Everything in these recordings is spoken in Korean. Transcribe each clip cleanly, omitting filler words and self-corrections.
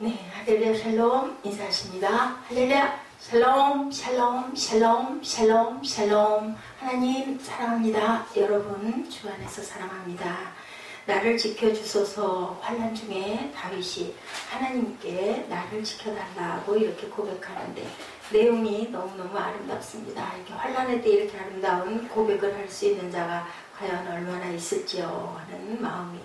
네, 할렐루야 샬롬 인사하십니다. 할렐루야 샬롬 샬롬 샬롬 샬롬 샬롬. 하나님 사랑합니다. 여러분 주 안에서 사랑합니다. 나를 지켜주소서. 환난 중에 다윗이 하나님께 나를 지켜달라고 이렇게 고백하는데 내용이 너무너무 아름답습니다. 이렇게 환난에 대해 이렇게 아름다운 고백을 할 수 있는 자가 과연 얼마나 있을지요 하는 마음이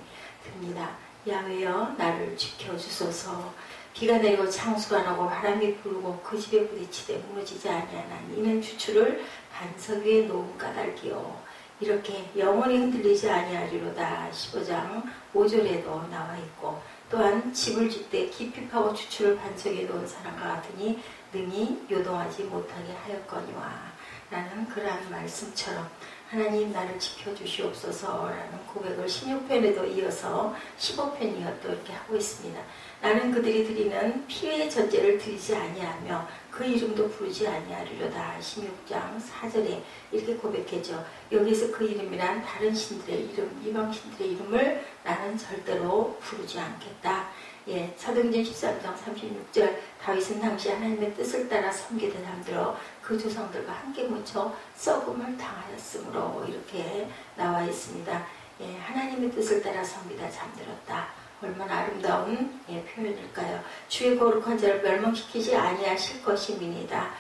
듭니다. 야훼여 나를 지켜주소서. 비가 내리고 창수가 나고 바람이 불고 그 집에 부딪히되 무너지지 아니하나니 이는 주추를 반석 위에 놓은 까닭이요. 이렇게 영원히 흔들리지 아니하리로다. 15장 5절에도 나와 있고, 또한 집을 짓되 깊이 파고 주추를 반석에 놓은 사람과 같으니 능히 요동하지 못하게 하였거니와 라는 그러한 말씀처럼 하나님 나를 지켜주시옵소서 라는 고백을 16편에도 이어서 15편이어 또 이렇게 하고 있습니다. 나는 그들이 드리는 피의 전제를 드리지 아니하며 그 이름도 부르지 아니하리로다. 16장 4절에 이렇게 고백했죠. 여기서 그 이름이란 다른 신들의 이름, 이방 신들의 이름을 나는 절대로 부르지 않겠다. 예, 사도행전 13장 36절 다윗은 당시 하나님의 뜻을 따라 섬기되 잠들어 그 조상들과 함께 묻혀 썩음을 당하였으므로 이렇게 나와 있습니다. 예, 하나님의 뜻을 따라 섬기다 잠들었다. 얼마나 아름다운 표현일까요? 주의 거룩한 자를 멸망시키지 아니하실 것임이니이다.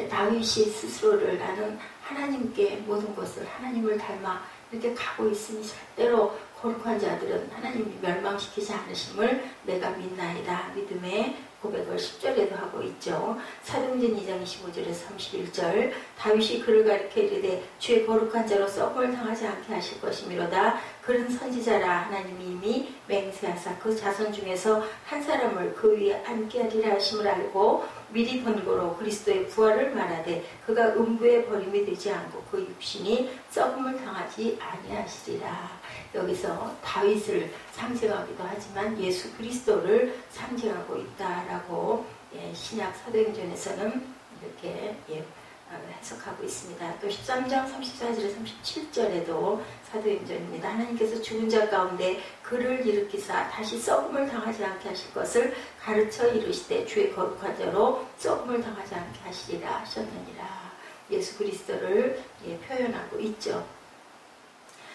다윗이 스스로를 나는 하나님께 모든 것을 하나님을 닮아 이렇게 가고 있으니 절대로 거룩한 자들은 하나님이 멸망시키지 않으심을 내가 믿나이다. 믿음의 고백을 10절에도 하고 있죠. 사도행전 2장 25절에서 31절 다윗이 그를 가리켜 이르되 주의 거룩한 자로 썩음을 당하지 않게 하실 것이미로다. 그는 선지자라 하나님이 이미 맹세하사 그 자손 중에서 한 사람을 그 위에 앉게 하리라 하심을 알고 미리 번거로 그리스도의 부활을 말하되 그가 음부에 버림이 되지 않고 그 육신이 썩음을 당하지 아니하시리라. 여기서 다윗을 상징하기도 하지만 예수 그리스도를 상징하고 있다라고 신약 사도행전에서는 이렇게 해석하고 있습니다. 또 13장 34절에 37절에도 사도행전입니다. 하나님께서 죽은 자 가운데 그를 일으키사 다시 썩음을 당하지 않게 하실 것을 가르쳐 이르시되 주의 거룩한 자로 썩음을 당하지 않게 하시리라 하셨느니라. 예수 그리스도를 표현하고 있죠.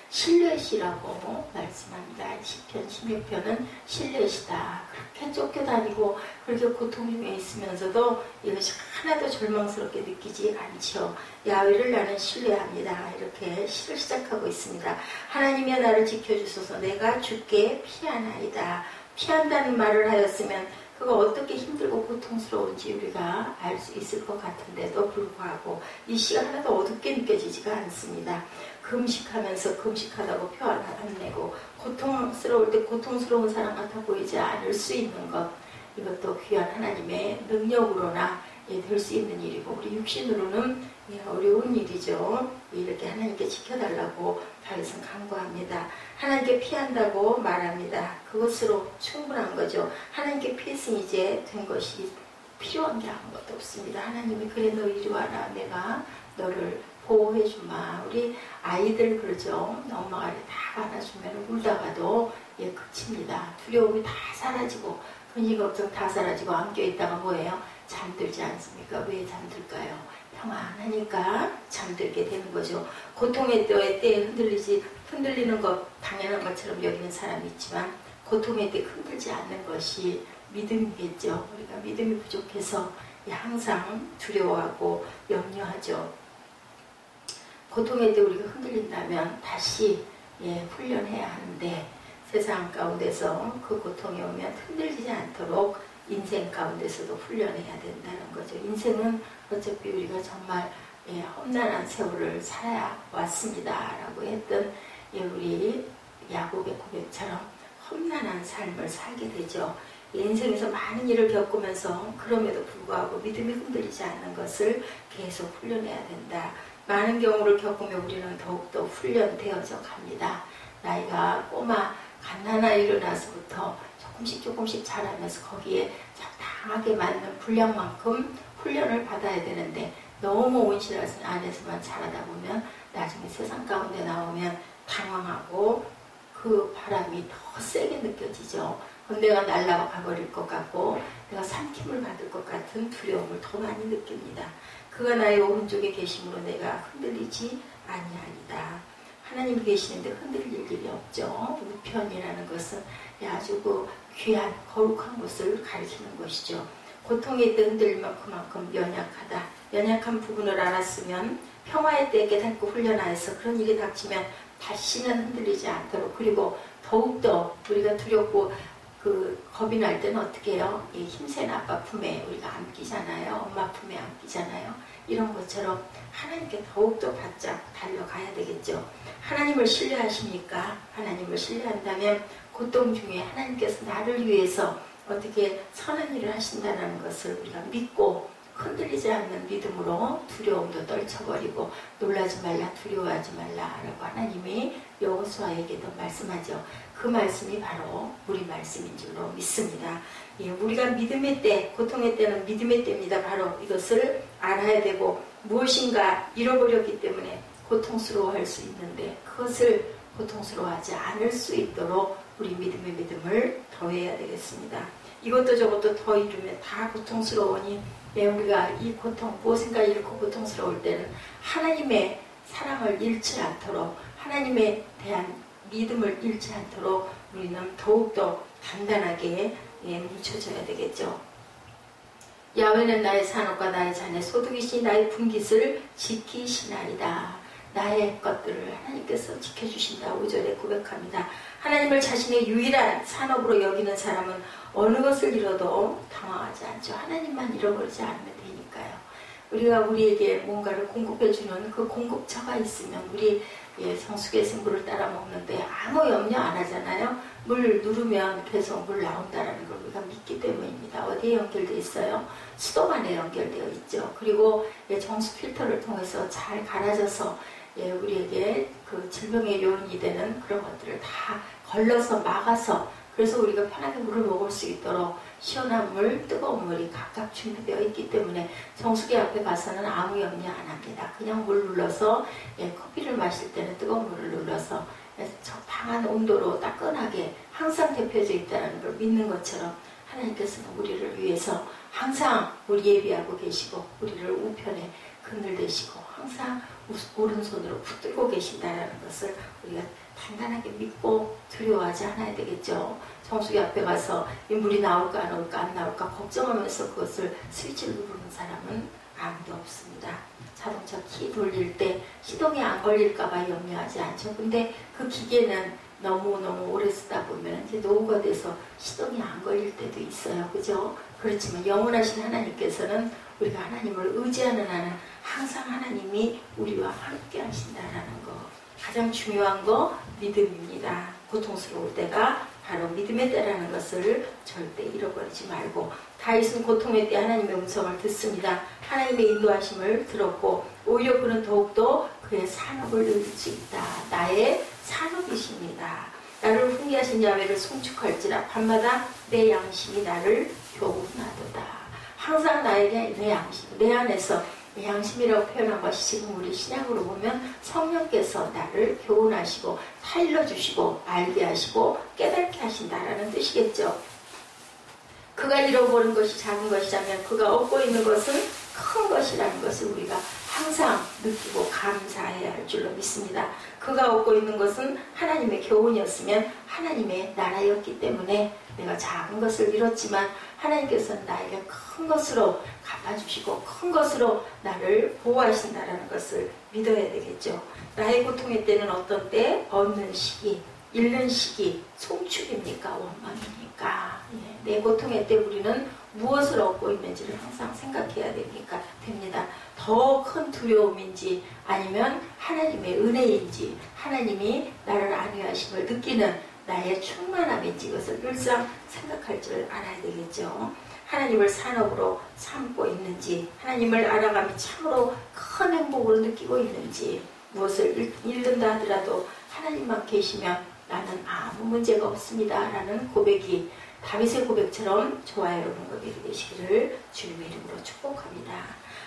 실내시라고 말씀합니다. 시편 16편은 실내시다. 그렇게 쫓겨다니고 그렇게 고통 중에 있으면서도 이것이 하나도 절망스럽게 느끼지 않죠. 야훼를 나는 신뢰합니다. 이렇게 시를 시작하고 있습니다. 하나님이여 나를 지켜주소서. 내가 주께 피하나이다. 피한다는 말을 하였으면 그가 어떻게 힘들고 고통스러운지 우리가 알 수 있을 것 같은데도 불구하고 이 시가 하나도 어둡게 느껴지지가 않습니다. 금식하면서 금식하다고 표 안 내고 고통스러울 때 고통스러운 사람 같아 보이지 않을 수 있는 것, 이것도 귀한 하나님의 능력으로나 될 수 있는 일이고 우리 육신으로는 어려운 일이죠. 이렇게 하나님께 지켜달라고 다윗은 간구합니다. 하나님께 피한다고 말합니다. 그것으로 충분한 거죠. 하나님께 피했으니 이제 된 것이 필요한 게 아무것도 없습니다. 하나님이 그래 너 이리 와라. 내가 너를 보호해주마. 우리 아이들 그러죠. 엄마가 다 안아주면 울다가도 그칩니다. 두려움이 다 사라지고 근육 걱정 다 사라지고 안겨있다가 뭐예요? 잠들지 않습니까? 왜 잠들까요? 평안하니까 잠들게 되는 거죠. 고통의 때에 흔들리는 것 당연한 것처럼 여기는 사람이 있지만 고통의 때 흔들지 않는 것이 믿음이겠죠. 우리가 믿음이 부족해서 항상 두려워하고 염려하죠. 고통의 때 우리가 흔들린다면 다시 훈련해야 하는데 세상 가운데서 그 고통이 오면 흔들리지 않도록 인생 가운데서도 훈련해야 된다는 거죠. 인생은 어차피 우리가 정말 험난한 세월을 살아 왔습니다 라고 했던 우리 야곱의 고백처럼 험난한 삶을 살게 되죠. 인생에서 많은 일을 겪으면서 그럼에도 불구하고 믿음이 흔들리지 않는 것을 계속 훈련해야 된다. 많은 경우를 겪으면 우리는 더욱더 훈련되어져 갑니다. 나이가 꼬마 갓난아 일어나서부터 조금씩 자라면서 거기에 적당하게 맞는 분량만큼 훈련을 받아야 되는데 너무 온실 안에서만 자라다 보면 나중에 세상 가운데 나오면 당황하고 그 바람이 더 세게 느껴지죠. 내가 날아가 버릴 것 같고 내가 삼킴을 받을 것 같은 두려움을 더 많이 느낍니다. 그가 나의 오른쪽에 계심으로 내가 흔들리지 아니하리다. 하나님이 계시는데 흔들릴 일이 없죠. 우편이라는 것은 아주 그 귀한 거룩한 것을 가리키는 것이죠. 고통에 있때 흔들리면 그만큼 연약하다. 연약한 부분을 알았으면 평화의 때에 깨닫고 훈련하여서 그런 일이 닥치면 다시는 흔들리지 않도록, 그리고 더욱더 우리가 두렵고 겁이 날 때는 어떻게 해요? 이 힘센 아빠 품에 우리가 안기잖아요. 엄마 품에 안기잖아요. 이런 것처럼 하나님께 더욱더 바짝 달려가야 되겠죠. 하나님을 신뢰하십니까? 하나님을 신뢰한다면 고통 중에 하나님께서 나를 위해서 어떻게 선한 일을 하신다는 것을 우리가 믿고 흔들리지 않는 믿음으로 두려움도 떨쳐버리고 놀라지 말라, 두려워하지 말라라고 하나님이 여호수아에게도 말씀하죠. 그 말씀이 바로 우리 말씀인 줄로 믿습니다. 예, 우리가 믿음의 때, 고통의 때는 믿음의 때입니다. 바로 이것을 알아야 되고, 무엇인가 잃어버렸기 때문에 고통스러워할 수 있는데 그것을 고통스러워하지 않을 수 있도록 우리 믿음의 믿음을 더해야 되겠습니다. 이것도 저것도 더 이루면 다 고통스러우니, 우리가 이 고통, 무엇인가 잃고 고통스러울 때는 하나님의 사랑을 잃지 않도록, 하나님에 대한 믿음을 잃지 않도록 우리는 더욱더 단단하게 뭉쳐져야 되겠죠. 야훼는 나의 산업과 나의 잔의 소득이시니 나의 분깃을 지키시나이다. 나의 것들을 하나님께서 지켜주신다. 5절에 고백합니다. 하나님을 자신의 유일한 산업으로 여기는 사람은 어느 것을 잃어도 당황하지 않죠. 하나님만 잃어버리지 않으면 되니까요. 우리가 우리에게 뭔가를 공급해주는 그 공급처가 있으면 우리 성수기에서 물을 따라 먹는데 아무 염려 안 하잖아요. 물 누르면 계속 물 나온다는 걸 우리가 믿기 때문입니다. 어디에 연결되어 있어요? 수도관에 연결되어 있죠. 그리고 정수 필터를 통해서 잘 갈아져서 우리에게 그 질병의 요인이 되는 그런 것들을 다 걸러서 막아서, 그래서 우리가 편하게 물을 먹을 수 있도록 시원한 물, 뜨거운 물이 각각 준비되어 있기 때문에 정수기 앞에 가서는 아무 염려 안 합니다. 그냥 물 눌러서 커피를 마실 때는 뜨거운 물을 눌러서 적당한 온도로 따끈하게 항상 데펴져 있다는 걸 믿는 것처럼 하나님께서는 우리를 위해서 항상 우리 예비하고 계시고 우리를 우편에 그늘대시고 항상 오른손으로 붙들고 계신다는 것을 우리가 단단하게 믿고 두려워하지 않아야 되겠죠. 정수기 앞에 가서 이 물이 나올까 안 나올까 안 나올까 걱정하면서 그것을 스위치를 누르는 사람은 아무도 없습니다. 자동차 키 돌릴 때 시동이 안 걸릴까봐 염려하지 않죠. 근데 그 기계는 너무너무 오래 쓰다 보면 이제 노후가 돼서 시동이 안 걸릴 때도 있어요. 그죠? 그렇지만 영원하신 하나님께서는 우리가 하나님을 의지하는 한은 항상 하나님이 우리와 함께 하신다라는 거. 가장 중요한 거 믿음입니다. 고통스러울 때가 바로 믿음의 때라는 것을 절대 잃어버리지 말고, 다윗은 고통의 때 하나님의 음성을 듣습니다. 하나님의 인도하심을 들었고 오히려 그는 더욱더 그의 산업을 누릴 수 있다. 나의 산업이십니다. 나를 훈계하신 야훼를 송축할지라 밤마다 내 양심이 나를 교훈하도다. 항상 나에게 내 양심, 내 안에서 양심이라고 표현한 것이 지금 우리 신약으로 보면 성령께서 나를 교훈하시고 타일러주시고 알게 하시고 깨닫게 하신다라는 뜻이겠죠. 그가 잃어버린 것이 작은 것이라면 그가 얻고 있는 것은 큰 것이라는 것을 우리가 항상 느끼고 감사해야 할 줄로 믿습니다. 그가 얻고 있는 것은 하나님의 교훈이었으면 하나님의 나라였기 때문에 내가 작은 것을 잃었지만 하나님께서는 나에게 큰 것으로 갚아주시고 큰 것으로 나를 보호하신다라는 것을 믿어야 되겠죠. 나의 고통의 때는 어떤 때? 얻는 시기, 잃는 시기, 송축입니까? 원망입니까? 내 고통의 때 우리는 무엇을 얻고 있는지를 항상 생각해야 됩니다. 더 큰 두려움인지 아니면 하나님의 은혜인지 하나님이 나를 안위하심을 느끼는 나의 충만함인지 이것을 늘상 생각할 줄 알아야 되겠죠. 하나님을 산업으로 삼고 있는지, 하나님을 알아가며 참으로 큰 행복을 느끼고 있는지, 무엇을 잃는다 하더라도 하나님만 계시면 나는 아무 문제가 없습니다 라는 고백이 다윗의 고백처럼 저와 여러분 고백이 되시기를 주님의 이름으로 축복합니다.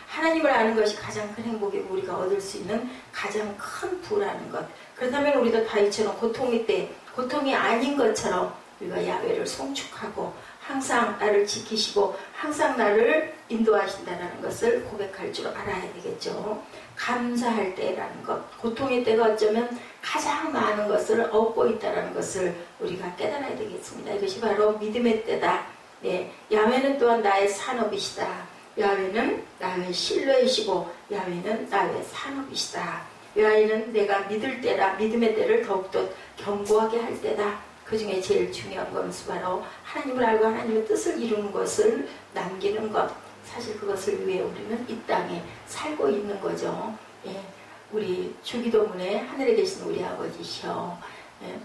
하나님을 아는 것이 가장 큰 행복이고 우리가 얻을 수 있는 가장 큰 부라는 것. 그렇다면 우리도 다윗처럼 고통이 아닌 것처럼 우리가 야훼를 송축하고 항상 나를 지키시고 항상 나를 인도하신다는 것을 고백할 줄 알아야 되겠죠. 감사할 때라는 것, 고통의 때가 어쩌면 가장 많은 것을 얻고 있다는 것을 우리가 깨달아야 되겠습니다. 이것이 바로 믿음의 때다. 네, 야훼는 또한 나의 산업이시다. 야훼는 나의 신뢰이시고 야훼는 나의 산업이시다. 야훼는 내가 믿을 때라, 믿음의 때를 더욱더 견고하게 할 때다. 그 중에 제일 중요한 것은 바로 하나님을 알고 하나님의 뜻을 이루는 것을 남기는 것. 사실 그것을 위해 우리는 이 땅에 살고 있는 거죠. 예, 우리 주기도문에 하늘에 계신 우리 아버지시여, 예,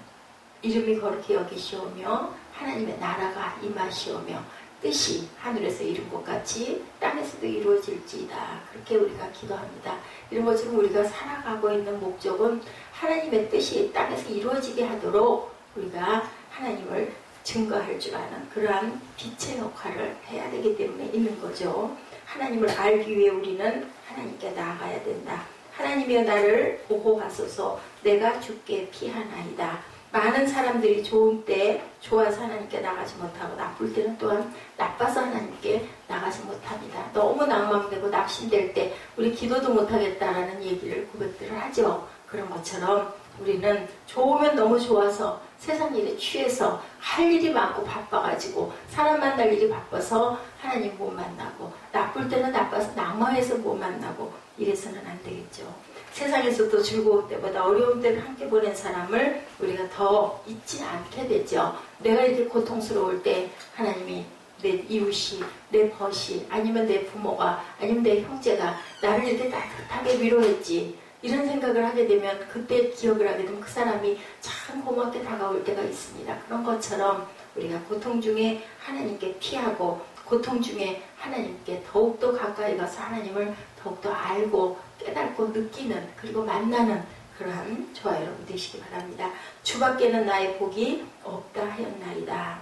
이름이 거룩히 여기시오며 하나님의 나라가 임하시오며 뜻이 하늘에서 이룬 것 같이 땅에서도 이루어질지이다. 그렇게 우리가 기도합니다. 이런 것처럼 우리가 살아가고 있는 목적은 하나님의 뜻이 땅에서 이루어지게 하도록 우리가 하나님을 증거할 줄 아는 그러한 빛의 역할을 해야 되기 때문에 있는 거죠. 하나님을 알기 위해 우리는 하나님께 나아가야 된다. 하나님이여 나를 보호하소서. 내가 주께 피하나이다. 많은 사람들이 좋은 때 좋아서 하나님께 나가지 못하고 나쁠 때는 또한 나빠서 하나님께 나가지 못합니다. 너무 낭망되고 낙심될 때 우리 기도도 못하겠다라는 얘기를 고백들을 하죠. 그런 것처럼 우리는 좋으면 너무 좋아서 세상 일에 취해서 할 일이 많고 바빠가지고 사람 만날 일이 바빠서 하나님 못 만나고 나쁠 때는 나빠서 낭망해서 못 만나고 이래서는 안 되겠죠. 세상에서도 즐거울 때보다 어려운 때를 함께 보낸 사람을 우리가 더 잊지 않게 되죠. 내가 이렇게 고통스러울 때 하나님이 내 이웃이, 내 벗이, 아니면 내 부모가, 아니면 내 형제가 나를 이렇게 따뜻하게 위로했지. 이런 생각을 하게 되면 그때 기억을 하게 되면 그 사람이 참 고맙게 다가올 때가 있습니다. 그런 것처럼 우리가 고통 중에 하나님께 피하고 고통 중에 하나님께 더욱더 가까이 가서 하나님을 더욱더 알고 깨닫고 느끼는 그리고 만나는 그러한 저와 여러분 되시기 바랍니다. 주밖에는 나의 복이 없다 하였나이다.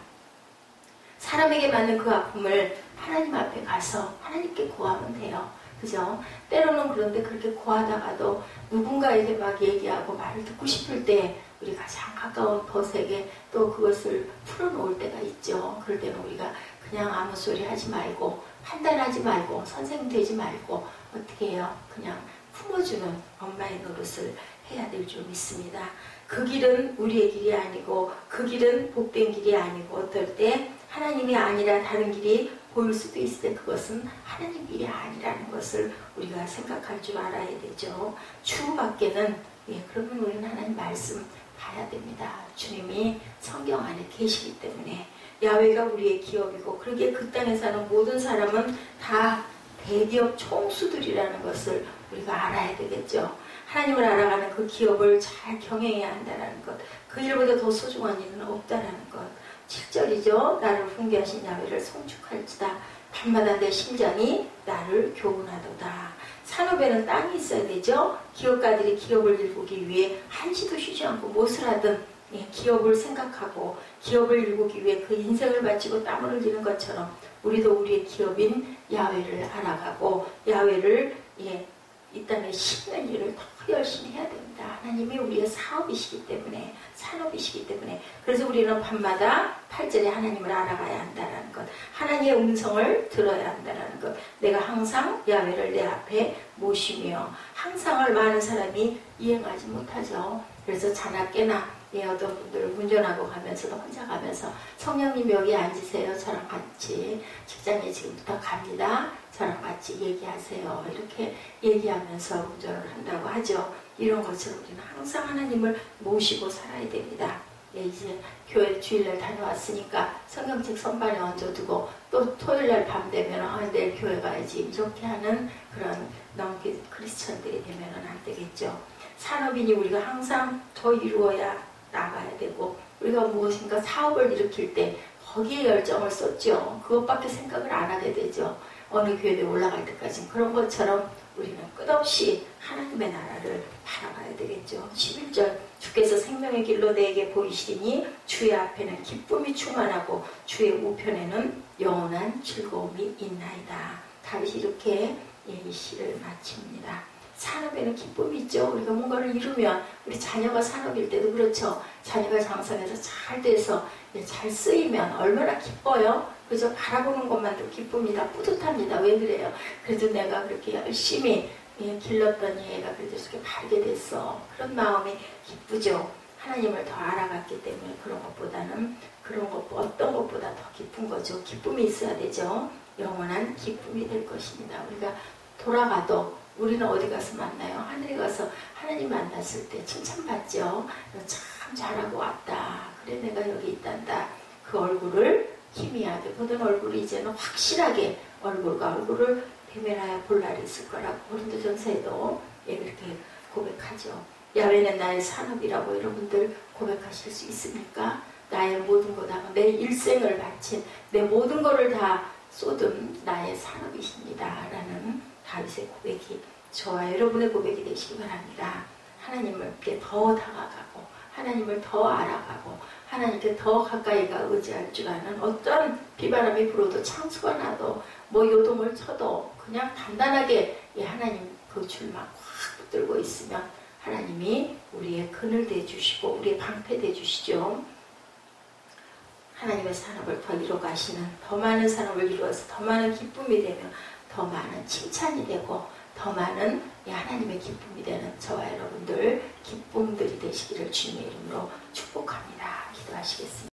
사람에게 맞는 그 아픔을 하나님 앞에 가서 하나님께 구하면 돼요. 그죠? 때로는 그런데 그렇게 구하다가도 누군가에게 막 얘기하고 말을 듣고 싶을 때 우리 가장 가까운 벗에게 또 그것을 풀어놓을 때가 있죠. 그럴 때는 우리가 그냥 아무 소리 하지 말고 판단하지 말고 선생님 되지 말고 어떻게 해요? 그냥 품어주는 엄마의 노릇을 해야 될 줄 믿습니다. 그 길은 우리의 길이 아니고 그 길은 복된 길이 아니고 어떨 때 하나님이 아니라 다른 길이 보일 수도 있을 때 그것은 하나님 길이 아니라는 것을 우리가 생각할 줄 알아야 되죠. 주 밖에는 그러면 우리는 하나님 말씀 봐야 됩니다. 주님이 성경 안에 계시기 때문에 야훼가 우리의 기업이고 그러기에 그 땅에 사는 모든 사람은 다 대기업 총수들이라는 것을 우리가 알아야 되겠죠. 하나님을 알아가는 그 기업을 잘 경영해야 한다는 것, 그 일보다 더 소중한 일은 없다라는 것. 7절이죠. 나를 훈계하신 야훼를 송축할지다. 밤마다 내 심장이 나를 교훈하도다. 산업에는 땅이 있어야 되죠. 기업가들이 기업을 일구기 위해 한시도 쉬지 않고 무엇을 하든 기업을 생각하고 기업을 일구기 위해 그 인생을 바치고 땀을 흘리는 것처럼 우리도 우리의 기업인 야훼를 알아가고 야훼를 이 땅에 심는 일을 더 열심히 해야 됩니다. 하나님이 우리의 사업이시기 때문에 산업이시기 때문에 그래서 우리는 밤마다 8절에 하나님을 알아가야 한다는 것, 하나님의 음성을 들어야 한다는 것, 내가 항상 야훼를 내 앞에 모시며 항상을 많은 사람이 이행하지 못하죠. 그래서 자나깨나 어떤 분들 운전하고 가면서도 혼자 가면서 성령님 여기 앉으세요. 저랑 같이 직장에 지금부터 갑니다. 저랑 같이 얘기하세요. 이렇게 얘기하면서 운전을 한다고 하죠. 이런 것처럼 우리는 항상 하나님을 모시고 살아야 됩니다. 이제 교회 주일날 다녀왔으니까 성경책 선반에 얹어두고 또 토요일날 밤 되면 내일 교회 가야지 이렇게 하는 그런 넘게 크리스천들이 되면 안 되겠죠. 산업인이 우리가 항상 더 이루어야 나가야 되고 우리가 무엇인가 사업을 일으킬 때 거기에 열정을 쏟죠. 그것밖에 생각을 안 하게 되죠. 어느 교회에 올라갈 때까지 그런 것처럼 우리는 끝없이 하나님의 나라를 바라봐야 되겠죠. 11절 주께서 생명의 길로 내게 보이시니 주의 앞에는 기쁨이 충만하고 주의 우편에는 영원한 즐거움이 있나이다. 다윗이 이렇게 이 시를 마칩니다. 산업에는 기쁨이 있죠. 우리가 뭔가를 이루면 우리 자녀가 산업일 때도 그렇죠. 자녀가 장성해서 잘 돼서 잘 쓰이면 얼마나 기뻐요. 그저 바라보는 것만도 기쁩니다. 뿌듯합니다. 왜 그래요? 그래도 내가 그렇게 열심히 길렀더니 얘가 그래도 이렇게 바르게 됐어. 그런 마음이 기쁘죠. 하나님을 더 알아갔기 때문에 그런 것 어떤 것보다 더 기쁜 거죠. 기쁨이 있어야 되죠. 영원한 기쁨이 될 것입니다. 우리가 돌아가도 우리는 어디 가서 만나요? 하늘에 가서 하나님 만났을 때 칭찬받죠. 참 잘하고 왔다. 그래 내가 여기 있단다. 그 얼굴을 희미하게 보던 얼굴이 이제는 확실하게 얼굴과 얼굴을 대면하여 볼 날이 있을 거라고 고린도전서에도 그렇게 고백하죠. 야훼는 나의 산업이라고 여러분들 고백하실 수 있습니까? 나의 모든 것 하고 내 일생을 바친 내 모든 것을 다 쏟은 나의 산업이십니다. 라는 다윗의 고백이 저와 여러분의 고백이 되시기 바랍니다. 하나님께 더 다가가고 하나님을 더 알아가고 하나님께 더 가까이 가 의지할 줄 아는 어떤 비바람이 불어도 창수가 나도 뭐 요동을 쳐도 그냥 단단하게 하나님 그 줄만 꽉 붙들고 있으면 하나님이 우리의 그늘 되어주시고 우리의 방패 되어주시죠. 하나님의 산업을 더 이뤄가시는 더 많은 산업을 이루어서 더 많은 기쁨이 되며 더 많은 칭찬이 되고 더 많은 하나님의 기쁨이 되는 저와 여러분들 기쁨들이 되시기를 주님의 이름으로 축복합니다. 기도하시겠습니다.